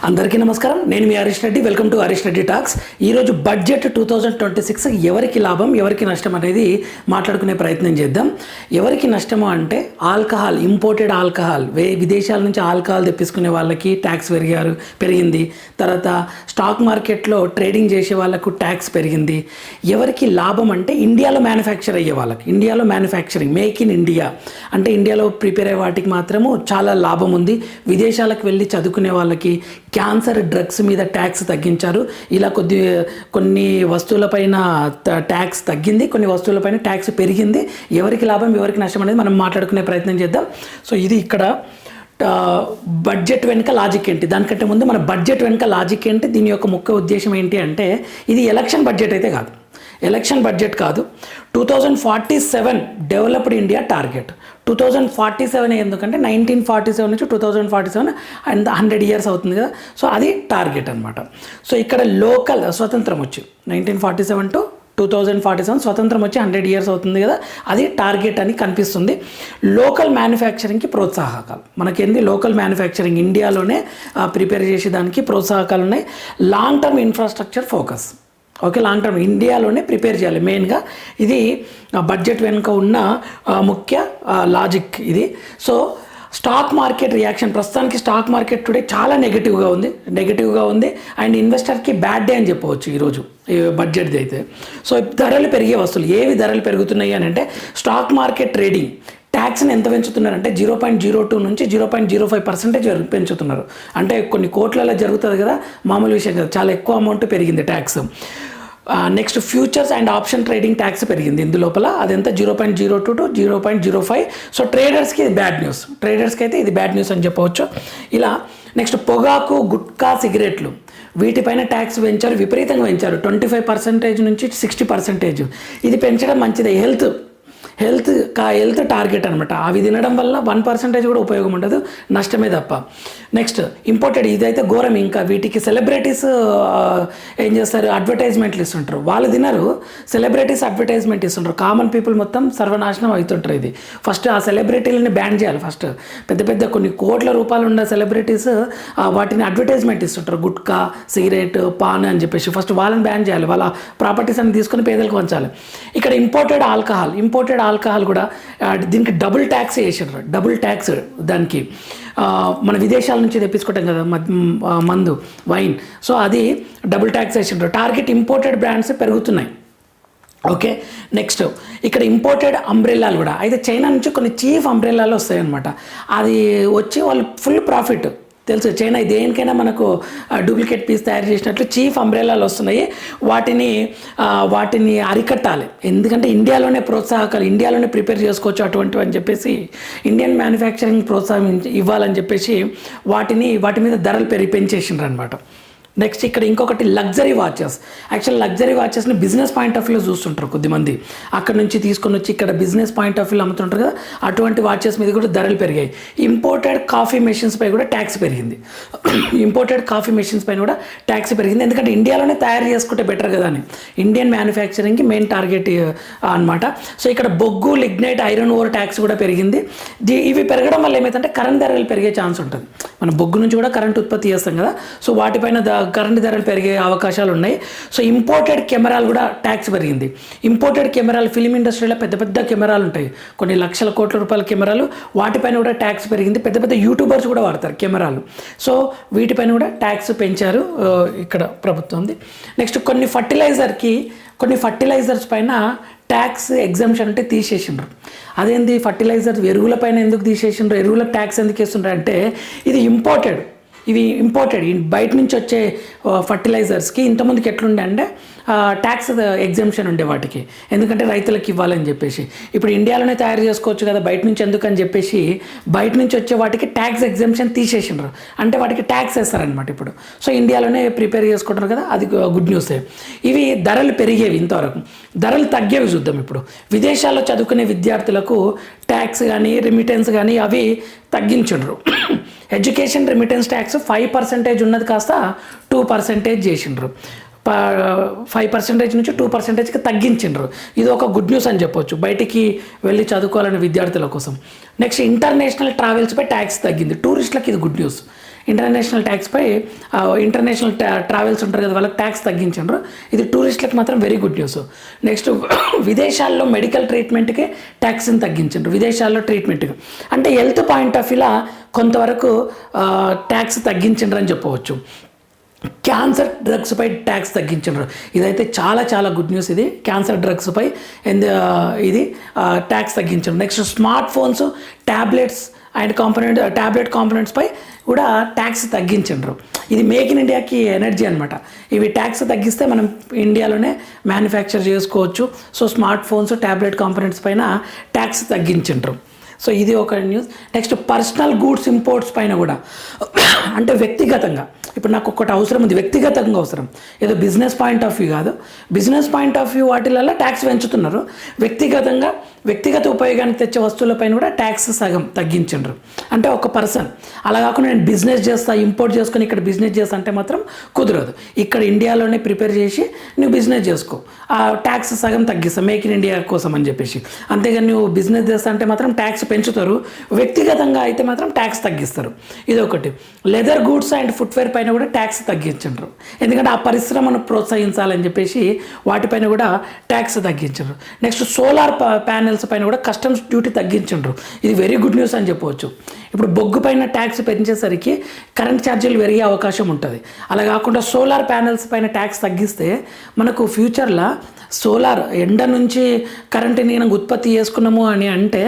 అందరికీ నమస్కారం. నేను మీ Harish Reddy. Welcome to Harish Reddy talks. ఈరోజు బడ్జెట్ 2026 ఎవరికి లాభం ఎవరికి నష్టం అనేది మాట్లాడుకునే ప్రయత్నం చేద్దాం. ఎవరికి నష్టము అంటే ఆల్కహాల్, ఇంపోర్టెడ్ ఆల్కహాల్, విదేశాల నుంచి ఆల్కహాల్ తెప్పించుకునే వాళ్ళకి ట్యాక్స్ పెరిగింది. తర్వాత స్టాక్ మార్కెట్లో ట్రేడింగ్ చేసే వాళ్ళకు ట్యాక్స్ పెరిగింది. ఎవరికి లాభం అంటే ఇండియాలో మ్యానుఫ్యాక్చర్ అయ్యే వాళ్ళకి, ఇండియాలో మ్యానుఫ్యాక్చరింగ్, మేక్ ఇన్ ఇండియా అంటే ఇండియాలో ప్రిపేర్ అయ్యే వాటికి మాత్రము చాలా లాభం ఉంది. విదేశాలకు వెళ్ళి చదువుకునే వాళ్ళకి క్యాన్సర్ డ్రగ్స్ మీద ట్యాక్స్ తగ్గించారు. ఇలా కొన్ని వస్తువులపైన ట్యాక్స్ తగ్గింది, కొన్ని వస్తువులపైన ట్యాక్స్ పెరిగింది. ఎవరికి లాభం ఎవరికి నష్టం అనేది మనం మాట్లాడుకునే ప్రయత్నం చేద్దాం. సో ఇది ఇక్కడ బడ్జెట్ వెనుక లాజిక్ ఏంటి, దానికంటే ముందు మన బడ్జెట్ వెనుక లాజిక్ ఏంటి, దీని యొక్క ముఖ్య ఉద్దేశం ఏంటి అంటే ఇది ఎలక్షన్ బడ్జెట్ అయితే కాదు, ఎలక్షన్ బడ్జెట్ కాదు. 2047 డెవలప్డ్ ఇండియా టార్గెట్. 2047 ఎందుకంటే 1947 నుంచి 2047 అండ్ 100 years అవుతుంది కదా. సో అది టార్గెట్ అనమాట. సో ఇక్కడ లోకల్ స్వతంత్రం వచ్చి 1947 to 2047 స్వతంత్రం వచ్చి 100 years అవుతుంది కదా, అది టార్గెట్ అని కనిపిస్తుంది. లోకల్ మ్యానుఫ్యాక్చరింగ్కి ప్రోత్సాహకాలు మనకేంది, లోకల్ మ్యానుఫ్యాక్చరింగ్ ఇండియాలోనే ప్రిపేర్ చేసేదానికి ప్రోత్సాహకాలు ఉన్నాయి. Long term infrastructure focus, okay, long term ఇండియాలోనే ప్రిపేర్ చేయాలి మెయిన్గా. ఇది బడ్జెట్ వెనుక ఉన్న ముఖ్య లాజిక్ ఇది. సో స్టాక్ మార్కెట్ రియాక్షన్, ప్రస్తుతానికి స్టాక్ మార్కెట్ టుడే చాలా నెగిటివ్గా ఉంది అండ్ ఇన్వెస్టర్కి బ్యాడ్ డే అని చెప్పవచ్చు ఈరోజు బడ్జెట్ అయితే. సో ధరలు పెరిగే వస్తువులు ఏవి ధరలు పెరుగుతున్నాయి అని అంటే స్టాక్ మార్కెట్ ట్రేడింగ్ ట్యాక్స్ని ఎంత పెంచుతున్నారంటే 0.02 నుంచి 0.05% పెంచుతున్నారు. అంటే కొన్ని కోట్లలో జరుగుతుంది కదా, మామూలు విషయం కదా, చాలా ఎక్కువ అమౌంట్ పెరిగింది tax. Next futures and option trading tax పెరిగింది ఇందులోపల, అదంతా 0.02 to 0.05. సో ట్రేడర్స్కి ఇది బ్యాడ్ న్యూస్, ట్రేడర్స్కి అయితే ఇది బ్యాడ్ న్యూస్ అని చెప్పవచ్చు. ఇలా నెక్స్ట్ పొగాకు, గుట్కా, సిగరెట్లు వీటిపైన ట్యాక్స్ పెంచారు, విపరీతంగా పెంచారు. 25% నుంచి 60%. ఇది పెంచడం మంచిదే. హెల్త్ టార్గెట్ అనమాట. అవి తినడం వల్ల 1% కూడా ఉపయోగం ఉండదు, నష్టమే తప్ప. నెక్స్ట్ ఇంపోర్టెడ్, ఇదైతే ఘోరం. ఇంకా వీటికి సెలబ్రిటీస్ ఏం చేస్తారు, అడ్వర్టైజ్మెంట్లు ఇస్తుంటారు. వాళ్ళు తినరు, సెలబ్రిటీస్ అడ్వర్టైజ్మెంట్ ఇస్తుంటారు. కామన్ పీపుల్ మొత్తం సర్వనాశనం అవుతుంటారు. ఇది ఫస్ట్ ఆ సెలబ్రిటీలని బ్యాన్ చేయాలి. ఫస్ట్ పెద్ద కొన్ని కోట్ల రూపాయలు ఉన్న సెలబ్రిటీస్ వాటిని అడ్వర్టైజ్మెంట్ ఇస్తుంటారు, గుట్కా, సిగరెట్, పాన్ అని చెప్పేసి. ఫస్ట్ వాళ్ళని బ్యాన్ చేయాలి, వాళ్ళ ప్రాపర్టీస్ అని తీసుకొని పేదలకు పంచాలి. ఇక్కడ ఇంపోర్టెడ్ ఆల్కహాల్ కూడా దీనికి డబుల్ ట్యాక్స్ వేసారు, డబుల్ ట్యాక్స్ దానికి. మన విదేశాల నుంచి తెప్పించుకుంటాం కదా మందు, వైన్, సో అది డబుల్ ట్యాక్స్ వేసారు. టార్గెట్ ఇంపోర్టెడ్ బ్రాండ్స్ పెరుగుతున్నాయి. ఓకే, నెక్స్ట్ ఇక్కడ ఇంపోర్టెడ్ అంబ్రెల్లాలు కూడా, అయితే చైనా నుంచి కొన్ని చీఫ్ అంబ్రెల్లాలు వస్తాయి అనమాట. అది వచ్చి వాళ్ళు ఫుల్ ప్రాఫిట్. తెలుసు చైనా దేనికైనా మనకు డూప్లికేట్ పీస్ తయారు చేసినట్లు చీఫ్ అంబ్రెల్లాలు వస్తున్నాయి. వాటిని అరికట్టాలి, ఎందుకంటే ఇండియాలోనే ప్రోత్సాహకాలు, ఇండియాలోనే ప్రిపేర్ చేసుకోవచ్చు అటువంటివి అని చెప్పేసి, ఇండియన్ మ్యానుఫ్యాక్చరింగ్ ఇవ్వాలని చెప్పేసి వాటి మీద ధరలు పెంచేసిండ్రు అనమాట. నెక్స్ట్ ఇక్కడ ఇంకొకటి లగ్జరీ వాచెస్. యాక్చువల్ లగ్జరీ వాచెస్ని బిజినెస్ పాయింట్ ఆఫ్ వ్యూలో చూస్తుంటారు కొద్దిమంది, అక్కడ నుంచి తీసుకొని వచ్చి ఇక్కడ బిజినెస్ పాయింట్ ఆఫ్ వ్యూలో అమ్ముతుంటారు కదా, అటువంటి వాచెస్ మీద కూడా ధరలు పెరిగాయి. ఇంపోర్టెడ్ కాఫీ మెషిన్స్ పై కూడా ట్యాక్స్ పెరిగింది. ఇంపోర్టెడ్ కాఫీ మెషిన్స్ పైన కూడా ట్యాక్స్ పెరిగింది, ఎందుకంటే ఇండియాలోనే తయారు చేసుకుంటే బెటర్ కదా అని. ఇండియన్ మ్యానుఫ్యాక్చరింగ్కి మెయిన్ టార్గెట్ అనమాట. సో ఇక్కడ బొగ్గు, లిగ్నైట్, ఐరన్ ఓర్ ట్యాక్స్ కూడా పెరిగింది. ఇవి పెరగడం వల్ల ఏమైందంటే కరెంట్ ధరలు పెరిగే ఛాన్స్ ఉంటుంది. మనం బొగ్గు నుంచి కూడా కరెంట్ ఉత్పత్తి చేస్తాం కదా, సో వాటిపైన కరెంట్ ధరలు పెరిగే అవకాశాలు ఉన్నాయి. సో ఇంపోర్టెడ్ కెమెరాలు కూడా ట్యాక్స్ పెరిగింది. ఇంపోర్టెడ్ కెమెరాలు, ఫిలిం ఇండస్ట్రీలో పెద్ద కెమెరాలు ఉంటాయి, కొన్ని లక్షల కోట్ల రూపాయల కెమెరాలు, వాటిపైన కూడా ట్యాక్స్ పెరిగింది. పెద్ద యూట్యూబర్స్ కూడా వాడతారు కెమెరాలు, సో వీటిపైన కూడా ట్యాక్స్ పెంచారు ఇక్కడ ప్రభుత్వం. నెక్స్ట్ కొన్ని ఫర్టిలైజర్స్ పైన ట్యాక్స్ ఎగ్జంప్షన్ అంటే తీసేసిండ్రు. అదేంది ఫర్టిలైజర్, ఎరువుల పైన ఎందుకు తీసేసిండ్రు, ఎరువులకు ట్యాక్స్ ఎందుకు వేస్తుండ్రు అంటే ఇవి ఇంపోర్టెడ్ బయట నుంచి వచ్చే ఫర్టిలైజర్స్కి ఇంతకుముందుకి ఎట్లుండే అంటే ట్యాక్స్ ఎగ్జంప్షన్ ఉండే వాటికి, ఎందుకంటే రైతులకు ఇవ్వాలని చెప్పేసి. ఇప్పుడు ఇండియాలోనే తయారు చేసుకోవచ్చు కదా, బయట నుంచి ఎందుకని చెప్పేసి బయట నుంచి వచ్చే వాటికి ట్యాక్స్ ఎగ్జంప్షన్ తీసేసిండ్రు, అంటే వాటికి ట్యాక్స్ వేస్తారనమాట ఇప్పుడు. సో ఇండియాలోనే ప్రిపేర్ చేసుకుంటారు కదా, అది గుడ్ న్యూసే. ఇవి ధరలు పెరిగేవి, ఇంతవరకు ధరలు తగ్గేవి చూద్దాం. ఇప్పుడు విదేశాల్లో చదువుకునే విద్యార్థులకు ట్యాక్స్ కానీ రెమిటెన్స్ కానీ అవి తగ్గించిండ్రు. ఎడ్యుకేషన్ రెమిటెన్స్ ట్యాక్స్ 5% ఉన్నది కాస్త 2% చేసిండ్రు. 5% నుంచి 2%కి తగ్గించిండ్రు. ఇది ఒక గుడ్ న్యూస్ అని చెప్పొచ్చు బయటికి వెళ్ళి చదువుకోవాలనే విద్యార్థుల కోసం. నెక్స్ట్ ఇంటర్నేషనల్ ట్రావెల్స్పై ట్యాక్స్ తగ్గింది, టూరిస్టులకు ఇది గుడ్ న్యూస్. ఇంటర్నేషనల్ ట్యాక్స్పై ఇంటర్నేషనల్ ట్రావెల్స్ ఉంటారు కదా, వాళ్ళకి ట్యాక్స్ తగ్గించారు. ఇది టూరిస్టులకు మాత్రం వెరీ గుడ్ న్యూస్. నెక్స్ట్ విదేశాల్లో మెడికల్ ట్రీట్మెంట్కి ట్యాక్స్ని తగ్గించారు. విదేశాల్లో ట్రీట్మెంట్కి అంటే హెల్త్ పాయింట్ ఆఫ్ వ్యూలా కొంతవరకు ట్యాక్స్ తగ్గించారు అని చెప్పవచ్చు. క్యాన్సర్ డ్రగ్స్పై ట్యాక్స్ తగ్గించారు. ఇదైతే చాలా చాలా గుడ్ న్యూస్. ఇది క్యాన్సర్ డ్రగ్స్పై ఇది ట్యాక్స్ తగ్గించారు. Next smart phones, tablets and tablet కాంపోనెంట్స్పై కూడా ట్యాక్స్ తగ్గించారు. ఇది మేక్ ఇన్ ఇండియాకి ఎనర్జీ అనమాట. ఇవి ట్యాక్స్ తగ్గిస్తే మనం ఇండియాలోనే మ్యానుఫ్యాక్చర్ చేసుకోవచ్చు. So smart phones, tablet components పైన ట్యాక్స్ తగ్గించారు. సో ఇది ఒక news. Next personal goods imports పైన కూడా అంటే వ్యక్తిగతంగా ఇప్పుడు నాకు ఒక్కటి అవసరం ఉంది, వ్యక్తిగతంగా అవసరం, ఏదో బిజినెస్ పాయింట్ ఆఫ్ వ్యూ కాదు. బిజినెస్ పాయింట్ ఆఫ్ వ్యూ వాటిలలో ట్యాక్స్ పెంచుతున్నారు. వ్యక్తిగతంగా వ్యక్తిగత ఉపయోగానికి తెచ్చే వస్తువులపైన కూడా ట్యాక్స్ సగం తగ్గించారు. అంటే ఒక పర్సన్ అలా కాకుండా నేను బిజినెస్ చేస్తా, ఇంపోర్ట్ చేసుకొని ఇక్కడ బిజినెస్ చేస్తా అంటే మాత్రం కుదరదు. ఇక్కడ ఇండియాలోనే ప్రిపేర్ చేసి నువ్వు బిజినెస్ చేసుకో, ఆ ట్యాక్స్ సగం తగ్గిస్తా మేక్ ఇన్ ఇండియా కోసం అని చెప్పేసి. అంతేగాని నువ్వు బిజినెస్ చేస్తా అంటే మాత్రం ట్యాక్స్ పెంచుతారు. వ్యక్తిగతంగా అయితే మాత్రం ట్యాక్స్ తగ్గిస్తారు. ఇది ఒకటి. లెదర్ గూడ్స్ అండ్ ఫుట్వేర్ పైన కూడా ట్యాక్స్ తగ్గించారు. ఎందుకంటే ఆ పరిశ్రమను ప్రోత్సహించాలని చెప్పేసి వాటిపైన కూడా ట్యాక్స్ తగ్గించారు. నెక్స్ట్ సోలార్ ప్యానెల్స్ పైన కూడా కస్టమ్స్ డ్యూటీ తగ్గించారు. ఇది వెరీ గుడ్ న్యూస్ అని చెప్పవచ్చు. ఇప్పుడు బొగ్గు పైన ట్యాక్స్ పెంచేసరికి కరెంట్ ఛార్జీలు పెరిగే అవకాశం ఉంటుంది. అలా కాకుండా సోలార్ ప్యానెల్స్ పైన ట్యాక్స్ తగ్గిస్తే మనకు ఫ్యూచర్లో సోలార్ ఎండ నుంచి కరెంట్ని మనం ఉత్పత్తి చేసుకున్నాము అని అంటే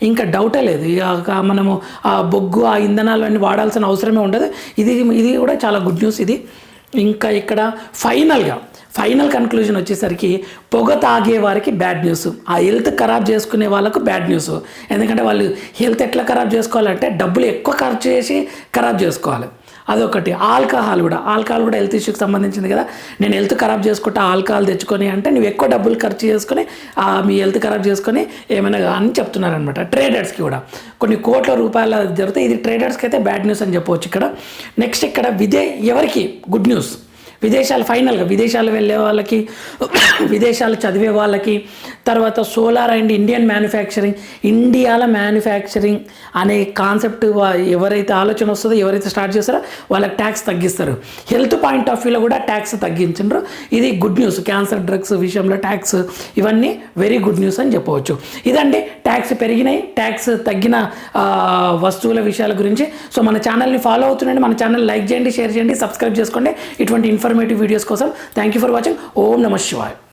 ఇంకా డౌటే లేదు. ఇక మనము ఆ బొగ్గు, ఆ ఇంధనాలు అన్నీ వాడాల్సిన అవసరమే ఉండదు. ఇది కూడా చాలా గుడ్ న్యూస్. ఇది ఇంకా ఇక్కడ ఫైనల్ కన్క్లూజన్ వచ్చేసరికి పొగ తాగే వారికి బ్యాడ్ న్యూస్, ఆ హెల్త్ ఖరాబ్ చేసుకునే వాళ్ళకు బ్యాడ్ న్యూస్. ఎందుకంటే వాళ్ళు హెల్త్ ఎట్లా ఖరాబ్ చేసుకోవాలంటే డబ్బులు ఎక్కువ ఖర్చు చేసి ఖరాబ్ చేసుకోవాలి. అదొకటి. ఆల్కహాల్ కూడా హెల్త్ ఇష్యూకి సంబంధించింది కదా. నేను హెల్త్ ఖరాబ్ చేసుకుంటే ఆల్కహాల్ తెచ్చుకొని అంటే నువ్వు ఎక్కువ డబ్బులు ఖర్చు చేసుకొని మీ హెల్త్ ఖరాబ్ చేసుకొని ఏమైనా అని చెప్తున్నారనమాట. ట్రేడర్స్కి కూడా కొన్ని కోట్ల రూపాయల జరుగుతాయి. ఇది ట్రేడర్స్కి అయితే బ్యాడ్ న్యూస్ అని చెప్పవచ్చు ఇక్కడ. నెక్స్ట్ ఇక్కడ ఎవరికి గుడ్ న్యూస్, ఫైనల్గా విదేశాలు వెళ్ళే వాళ్ళకి, విదేశాలు చదివే వాళ్ళకి, తర్వాత సోలార్ అండ్ ఇండియాలో మ్యానుఫ్యాక్చరింగ్ అనే కాన్సెప్ట్ ఎవరైతే ఆలోచన వస్తుందో, ఎవరైతే స్టార్ట్ చేస్తారో వాళ్ళకి ట్యాక్స్ తగ్గిస్తారు. హెల్త్ పాయింట్ ఆఫ్ వ్యూలో కూడా ట్యాక్స్ తగ్గించారు. ఇది గుడ్ న్యూస్. క్యాన్సర్ డ్రగ్స్ విషయంలో ట్యాక్స్ ఇవన్నీ వెరీ గుడ్ న్యూస్ అని చెప్పవచ్చు. ఇదండి ట్యాక్స్ పెరిగినాయి, ట్యాక్స్ తగ్గిన వస్తువుల విషయాల గురించి. సో మన ఛానల్ని ఫాలో అవుతుండండి. మన ఛానల్ లైక్ చేయండి, షేర్ చేయండి, సబ్స్క్రైబ్ చేసుకోండి ఇటువంటి ఇన్ఫర్మేటివ్ వీడియోస్ కోసం. Thank you for watching. ఓం నమః శివాయ.